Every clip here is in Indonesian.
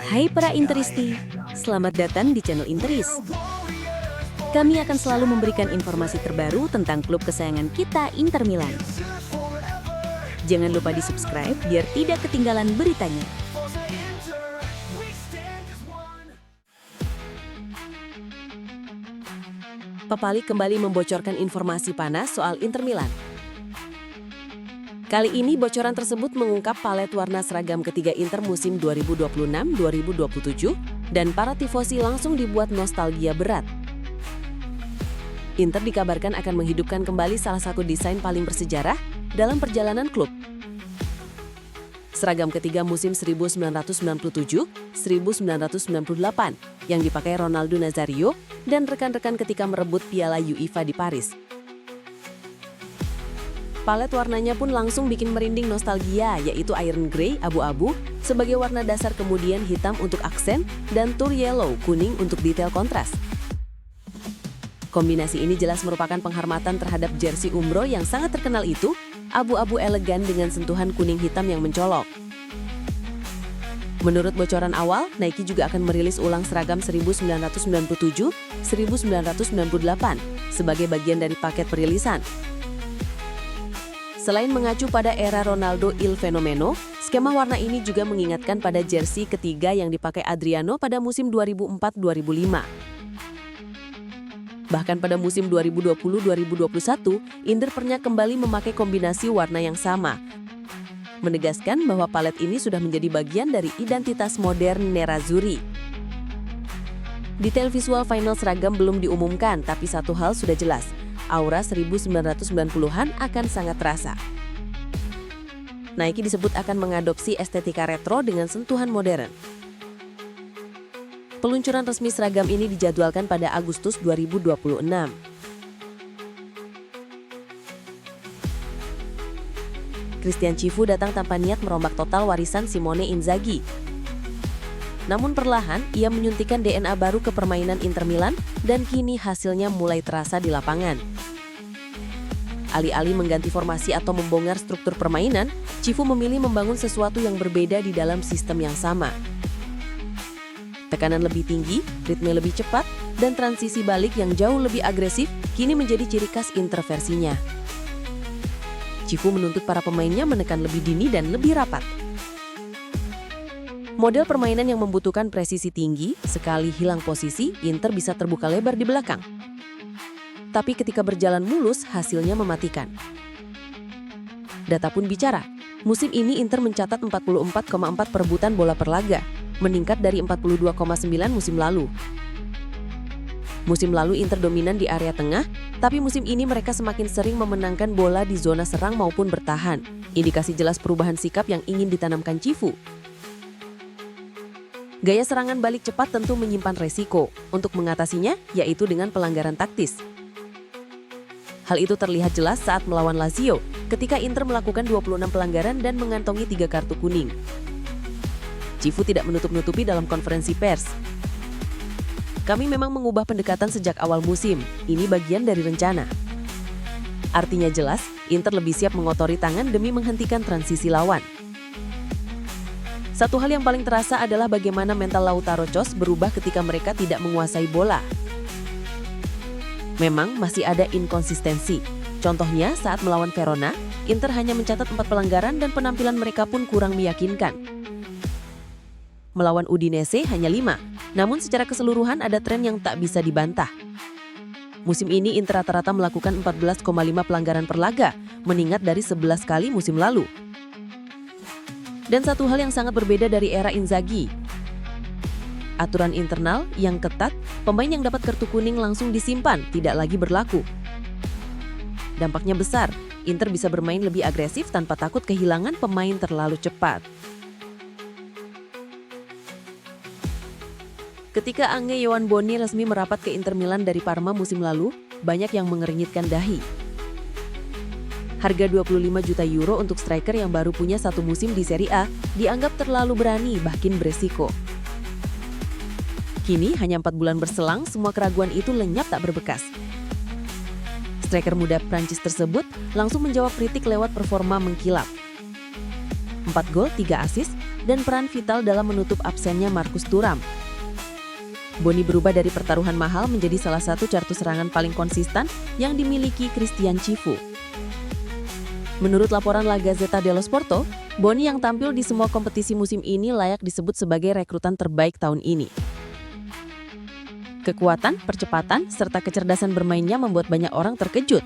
Hai para Interisti, selamat datang di channel Interis. Kami akan selalu memberikan informasi terbaru tentang klub kesayangan kita, Inter Milan. Jangan lupa di-subscribe biar tidak ketinggalan beritanya. Papali kembali membocorkan informasi panas soal Inter Milan. Kali ini bocoran tersebut mengungkap palet warna seragam ketiga Inter musim 2026-2027 dan para tifosi langsung dibuat nostalgia berat. Inter dikabarkan akan menghidupkan kembali salah satu desain paling bersejarah dalam perjalanan klub. Seragam ketiga musim 1997-1998 yang dipakai Ronaldo Nazario dan rekan-rekan ketika merebut Piala UEFA di Paris. Palet warnanya pun langsung bikin merinding nostalgia, yaitu Iron Grey abu-abu sebagai warna dasar, kemudian hitam untuk aksen, dan Tour Yellow kuning untuk detail kontras. Kombinasi ini jelas merupakan penghormatan terhadap jersey umroh yang sangat terkenal itu, abu-abu elegan dengan sentuhan kuning hitam yang mencolok. Menurut bocoran awal, Nike juga akan merilis ulang seragam 1997-1998 sebagai bagian dari paket perilisan. Selain mengacu pada era Ronaldo Il Fenomeno, skema warna ini juga mengingatkan pada jersey ketiga yang dipakai Adriano pada musim 2004-2005. Bahkan pada musim 2020-2021, Inter pernah kembali memakai kombinasi warna yang sama, menegaskan bahwa palet ini sudah menjadi bagian dari identitas modern Nerazzurri. Detail visual final seragam belum diumumkan, tapi satu hal sudah jelas, aura 1990-an akan sangat terasa. Nike disebut akan mengadopsi estetika retro dengan sentuhan modern. Peluncuran resmi seragam ini dijadwalkan pada Agustus 2026. Christian Cifu datang tanpa niat merombak total warisan Simone Inzaghi. Namun perlahan, ia menyuntikkan DNA baru ke permainan Inter Milan dan kini hasilnya mulai terasa di lapangan. Alih-alih mengganti formasi atau membongkar struktur permainan, Cifu memilih membangun sesuatu yang berbeda di dalam sistem yang sama. Tekanan lebih tinggi, ritme lebih cepat, dan transisi balik yang jauh lebih agresif kini menjadi ciri khas Inter versinya. Cifu menuntut para pemainnya menekan lebih dini dan lebih rapat. Model permainan yang membutuhkan presisi tinggi, sekali hilang posisi, Inter bisa terbuka lebar di belakang. Tapi ketika berjalan mulus, hasilnya mematikan. Data pun bicara, musim ini Inter mencatat 44,4 perebutan bola per laga, meningkat dari 42,9 musim lalu. Musim lalu Inter dominan di area tengah, tapi musim ini mereka semakin sering memenangkan bola di zona serang maupun bertahan. Indikasi jelas perubahan sikap yang ingin ditanamkan Cifu. Gaya serangan balik cepat tentu menyimpan resiko untuk mengatasinya, yaitu dengan pelanggaran taktis. Hal itu terlihat jelas saat melawan Lazio, ketika Inter melakukan 26 pelanggaran dan mengantongi 3 kartu kuning. Cifu tidak menutup-nutupi dalam konferensi pers. Kami memang mengubah pendekatan sejak awal musim, ini bagian dari rencana. Artinya jelas, Inter lebih siap mengotori tangan demi menghentikan transisi lawan. Satu hal yang paling terasa adalah bagaimana mental Lautaro Cos berubah ketika mereka tidak menguasai bola. Memang masih ada inkonsistensi. Contohnya saat melawan Verona, Inter hanya mencatat 4 pelanggaran dan penampilan mereka pun kurang meyakinkan. Melawan Udinese hanya 5, namun secara keseluruhan ada tren yang tak bisa dibantah. Musim ini Inter rata-rata melakukan 14,5 pelanggaran per laga, meningkat dari 11 kali musim lalu. Dan satu hal yang sangat berbeda dari era Inzaghi. Aturan internal yang ketat, pemain yang dapat kartu kuning langsung disimpan, tidak lagi berlaku. Dampaknya besar, Inter bisa bermain lebih agresif tanpa takut kehilangan pemain terlalu cepat. Ketika Ange Yoanboni resmi merapat ke Inter Milan dari Parma musim lalu, banyak yang mengernyitkan dahi. Harga 25 juta euro untuk striker yang baru punya satu musim di Serie A dianggap terlalu berani, bahkan beresiko. Kini, hanya 4 bulan berselang, semua keraguan itu lenyap tak berbekas. Striker muda Prancis tersebut langsung menjawab kritik lewat performa mengkilap. 4 gol, 3 assist, dan peran vital dalam menutup absennya Marcus Thuram. Bony berubah dari pertaruhan mahal menjadi salah satu kartu serangan paling konsisten yang dimiliki Christian Cifu. Menurut laporan La Gazzetta dello Sport, Bony yang tampil di semua kompetisi musim ini layak disebut sebagai rekrutan terbaik tahun ini. Kekuatan, percepatan, serta kecerdasan bermainnya membuat banyak orang terkejut.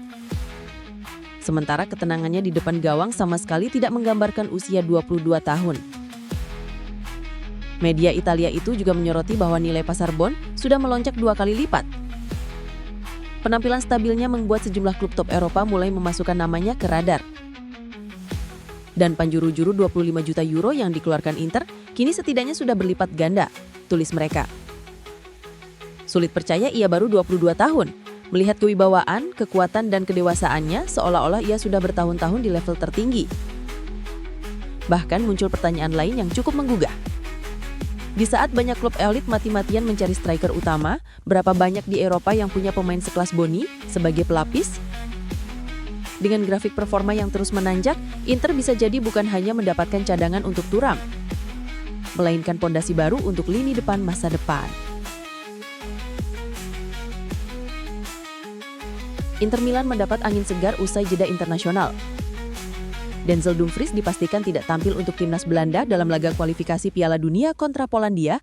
Sementara ketenangannya di depan gawang sama sekali tidak menggambarkan usia 22 tahun. Media Italia itu juga menyoroti bahwa nilai pasar Bon sudah melonjak 2 kali lipat. Penampilan stabilnya membuat sejumlah klub top Eropa mulai memasukkan namanya ke radar. Dan panjuru-juru 25 juta euro yang dikeluarkan Inter kini setidaknya sudah berlipat ganda, tulis mereka. Sulit percaya ia baru 22 tahun. Melihat kewibawaan, kekuatan, dan kedewasaannya seolah-olah ia sudah bertahun-tahun di level tertinggi. Bahkan muncul pertanyaan lain yang cukup menggugah. Di saat banyak klub elit mati-matian mencari striker utama, berapa banyak di Eropa yang punya pemain sekelas Bony sebagai pelapis? Dengan grafik performa yang terus menanjak, Inter bisa jadi bukan hanya mendapatkan cadangan untuk Thuram, melainkan pondasi baru untuk lini depan masa depan. Inter Milan mendapat angin segar usai jeda internasional. Denzel Dumfries dipastikan tidak tampil untuk timnas Belanda dalam laga kualifikasi Piala Dunia kontra Polandia.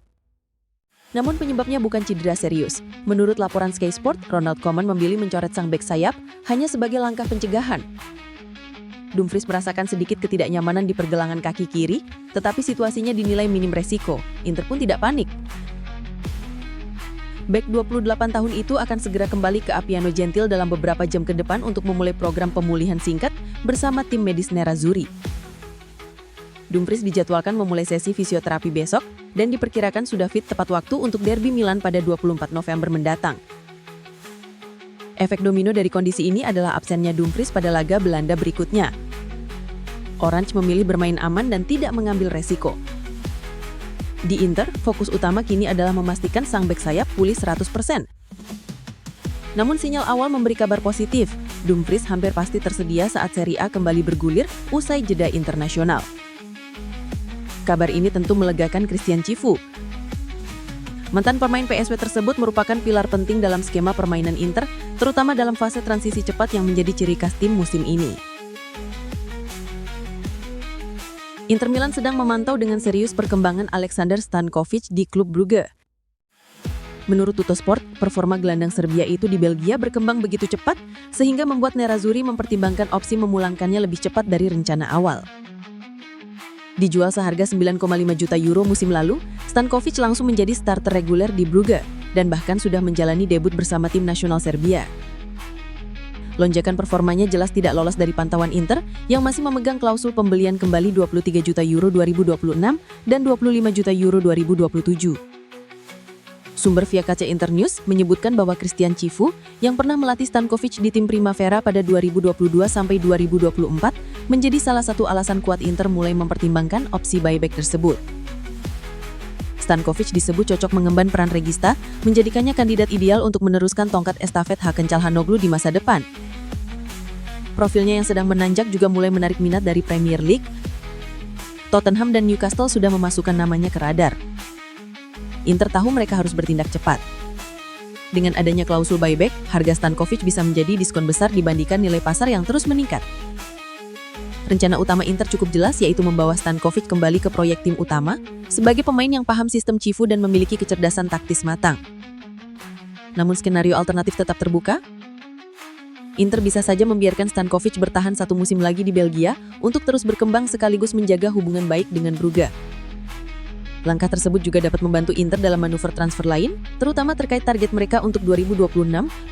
Namun penyebabnya bukan cedera serius. Menurut laporan Sky Sport, Ronald Koeman memilih mencoret sang bek sayap hanya sebagai langkah pencegahan. Dumfries merasakan sedikit ketidaknyamanan di pergelangan kaki kiri, tetapi situasinya dinilai minim resiko. Inter pun tidak panik. Bek 28 tahun itu akan segera kembali ke Appiano Gentil dalam beberapa jam ke depan untuk memulai program pemulihan singkat bersama tim medis Nerazzurri. Dumfries dijadwalkan memulai sesi fisioterapi besok dan diperkirakan sudah fit tepat waktu untuk derby Milan pada 24 November mendatang. Efek domino dari kondisi ini adalah absennya Dumfries pada laga Belanda berikutnya. Orange memilih bermain aman dan tidak mengambil resiko. Di Inter, fokus utama kini adalah memastikan sang bek sayap pulih 100%. Namun sinyal awal memberi kabar positif. Dumfries hampir pasti tersedia saat Serie A kembali bergulir usai jeda internasional. Kabar ini tentu melegakan Christian Cifu. Mantan pemain PSV tersebut merupakan pilar penting dalam skema permainan Inter, terutama dalam fase transisi cepat yang menjadi ciri khas tim musim ini. Inter Milan sedang memantau dengan serius perkembangan Alexander Stankovic di klub Brugge. Menurut Tuttosport, performa gelandang Serbia itu di Belgia berkembang begitu cepat sehingga membuat Nerazzurri mempertimbangkan opsi memulangkannya lebih cepat dari rencana awal. Dijual seharga 9,5 juta euro musim lalu, Stankovic langsung menjadi starter reguler di Brugge dan bahkan sudah menjalani debut bersama tim nasional Serbia. Lonjakan performanya jelas tidak lolos dari pantauan Inter yang masih memegang klausul pembelian kembali 23 juta euro 2026 dan 25 juta euro 2027. Sumber via KC Internews menyebutkan bahwa Christian Cifu yang pernah melatih Stankovic di tim Primavera pada 2022 sampai 2024 menjadi salah satu alasan kuat Inter mulai mempertimbangkan opsi buyback tersebut. Stankovic disebut cocok mengemban peran regista, menjadikannya kandidat ideal untuk meneruskan tongkat estafet Hakan Çalhanoğlu di masa depan. Profilnya yang sedang menanjak juga mulai menarik minat dari Premier League. Tottenham dan Newcastle sudah memasukkan namanya ke radar. Inter tahu mereka harus bertindak cepat. Dengan adanya klausul buyback, harga Stankovic bisa menjadi diskon besar dibandingkan nilai pasar yang terus meningkat. Rencana utama Inter cukup jelas, yaitu membawa Stankovic kembali ke proyek tim utama sebagai pemain yang paham sistem Cifu dan memiliki kecerdasan taktis matang. Namun skenario alternatif tetap terbuka. Inter bisa saja membiarkan Stankovic bertahan satu musim lagi di Belgia untuk terus berkembang sekaligus menjaga hubungan baik dengan Brugge. Langkah tersebut juga dapat membantu Inter dalam manuver transfer lain, terutama terkait target mereka untuk 2026,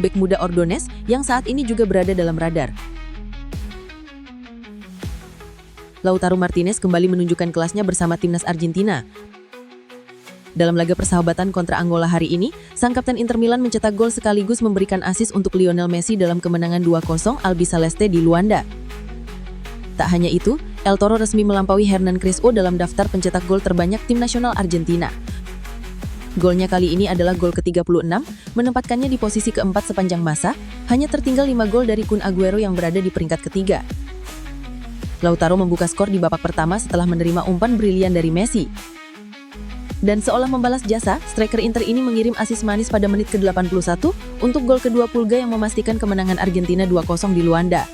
bek muda Ordonez yang saat ini juga berada dalam radar. Lautaro Martinez kembali menunjukkan kelasnya bersama timnas Argentina. Dalam laga persahabatan kontra Angola hari ini, sang kapten Inter Milan mencetak gol sekaligus memberikan assist untuk Lionel Messi dalam kemenangan 2-0 Albiceleste di Luanda. Tak hanya itu, El Toro resmi melampaui Hernan Crespo dalam daftar pencetak gol terbanyak tim nasional Argentina. Golnya kali ini adalah gol ke-36, menempatkannya di posisi keempat sepanjang masa, hanya tertinggal 5 gol dari Kun Aguero yang berada di peringkat ketiga. Lautaro membuka skor di babak pertama setelah menerima umpan brilian dari Messi. Dan seolah membalas jasa, striker Inter ini mengirim asis manis pada menit ke-81 untuk gol kedua Pulga yang memastikan kemenangan Argentina 2-0 di Luanda.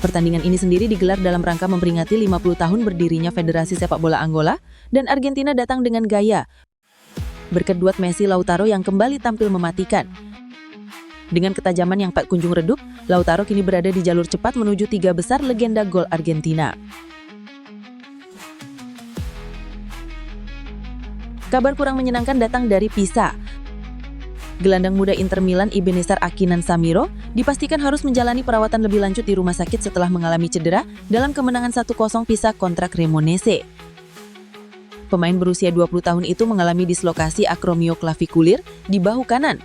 Pertandingan ini sendiri digelar dalam rangka memperingati 50 tahun berdirinya Federasi Sepak Bola Angola, dan Argentina datang dengan gaya berkat duet Messi Lautaro yang kembali tampil mematikan. Dengan ketajaman yang tak kunjung redup, Lautaro kini berada di jalur cepat menuju 3 besar legenda gol Argentina. Kabar kurang menyenangkan datang dari Pisa. Gelandang muda Inter Milan Ebenezer Akinan Samiro dipastikan harus menjalani perawatan lebih lanjut di rumah sakit setelah mengalami cedera dalam kemenangan 1-0 Pisa kontra Cremonese. Pemain berusia 20 tahun itu mengalami dislokasi akromioklavikulir di bahu kanan.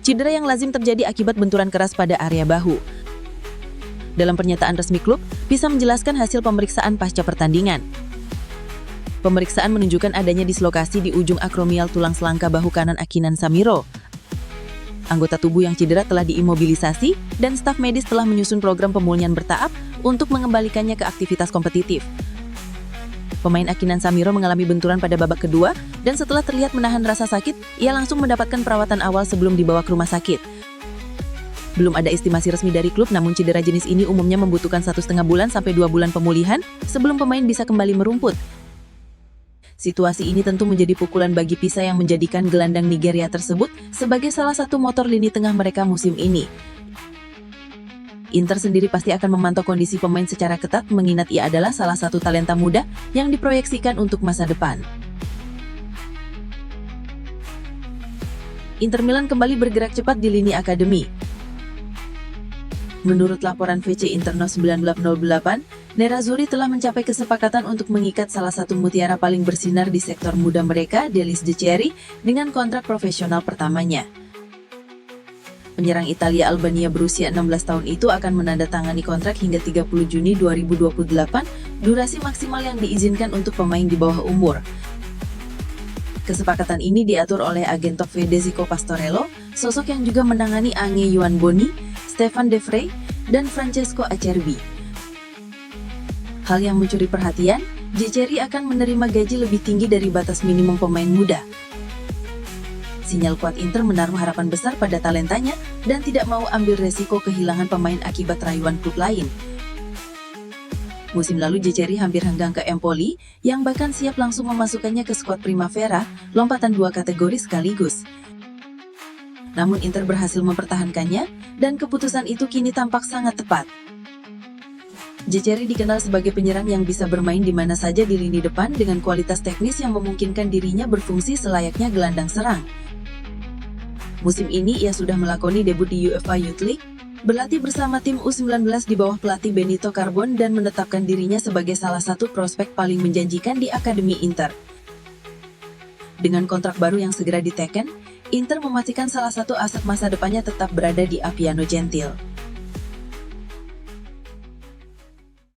Cedera yang lazim terjadi akibat benturan keras pada area bahu. Dalam pernyataan resmi klub, Pisa menjelaskan hasil pemeriksaan pasca pertandingan. Pemeriksaan menunjukkan adanya dislokasi di ujung akromial tulang selangka bahu kanan Akinan Samiro. Anggota tubuh yang cedera telah diimobilisasi dan staf medis telah menyusun program pemulihan bertahap untuk mengembalikannya ke aktivitas kompetitif. Pemain Akinan Samiro mengalami benturan pada babak kedua dan setelah terlihat menahan rasa sakit, ia langsung mendapatkan perawatan awal sebelum dibawa ke rumah sakit. Belum ada estimasi resmi dari klub, namun cedera jenis ini umumnya membutuhkan 1,5 bulan sampai 2 bulan pemulihan sebelum pemain bisa kembali merumput. Situasi ini tentu menjadi pukulan bagi Pisa yang menjadikan gelandang Nigeria tersebut sebagai salah satu motor lini tengah mereka musim ini. Inter sendiri pasti akan memantau kondisi pemain secara ketat mengingat ia adalah salah satu talenta muda yang diproyeksikan untuk masa depan. Inter Milan kembali bergerak cepat di lini akademi. Menurut laporan VC Interno 1908, Nerazzurri telah mencapai kesepakatan untuk mengikat salah satu mutiara paling bersinar di sektor muda mereka, Delis Dzeceri, dengan kontrak profesional pertamanya. Penyerang Italia Albania berusia 16 tahun itu akan menandatangani kontrak hingga 30 Juni 2028, durasi maksimal yang diizinkan untuk pemain di bawah umur. Kesepakatan ini diatur oleh agen top Federico Pastorello, sosok yang juga menangani Ange Juan Boni, Stefan De Vrij, dan Francesco Acerbi. Hal yang mencuri perhatian, Dzeceri akan menerima gaji lebih tinggi dari batas minimum pemain muda. Sinyal kuat Inter menaruh harapan besar pada talentanya dan tidak mau ambil resiko kehilangan pemain akibat rayuan klub lain. Musim lalu Dzeceri hampir henggang ke Empoli, yang bahkan siap langsung memasukkannya ke skuad Primavera, lompatan 2 kategori sekaligus. Namun Inter berhasil mempertahankannya, dan keputusan itu kini tampak sangat tepat. Dzeceri dikenal sebagai penyerang yang bisa bermain di mana saja di lini depan dengan kualitas teknis yang memungkinkan dirinya berfungsi selayaknya gelandang serang. Musim ini ia sudah melakoni debut di UEFA Youth League, berlatih bersama tim U19 di bawah pelatih Benito Carbon dan menetapkan dirinya sebagai salah satu prospek paling menjanjikan di Akademi Inter. Dengan kontrak baru yang segera diteken, Inter memastikan salah satu aset masa depannya tetap berada di Appiano Gentile.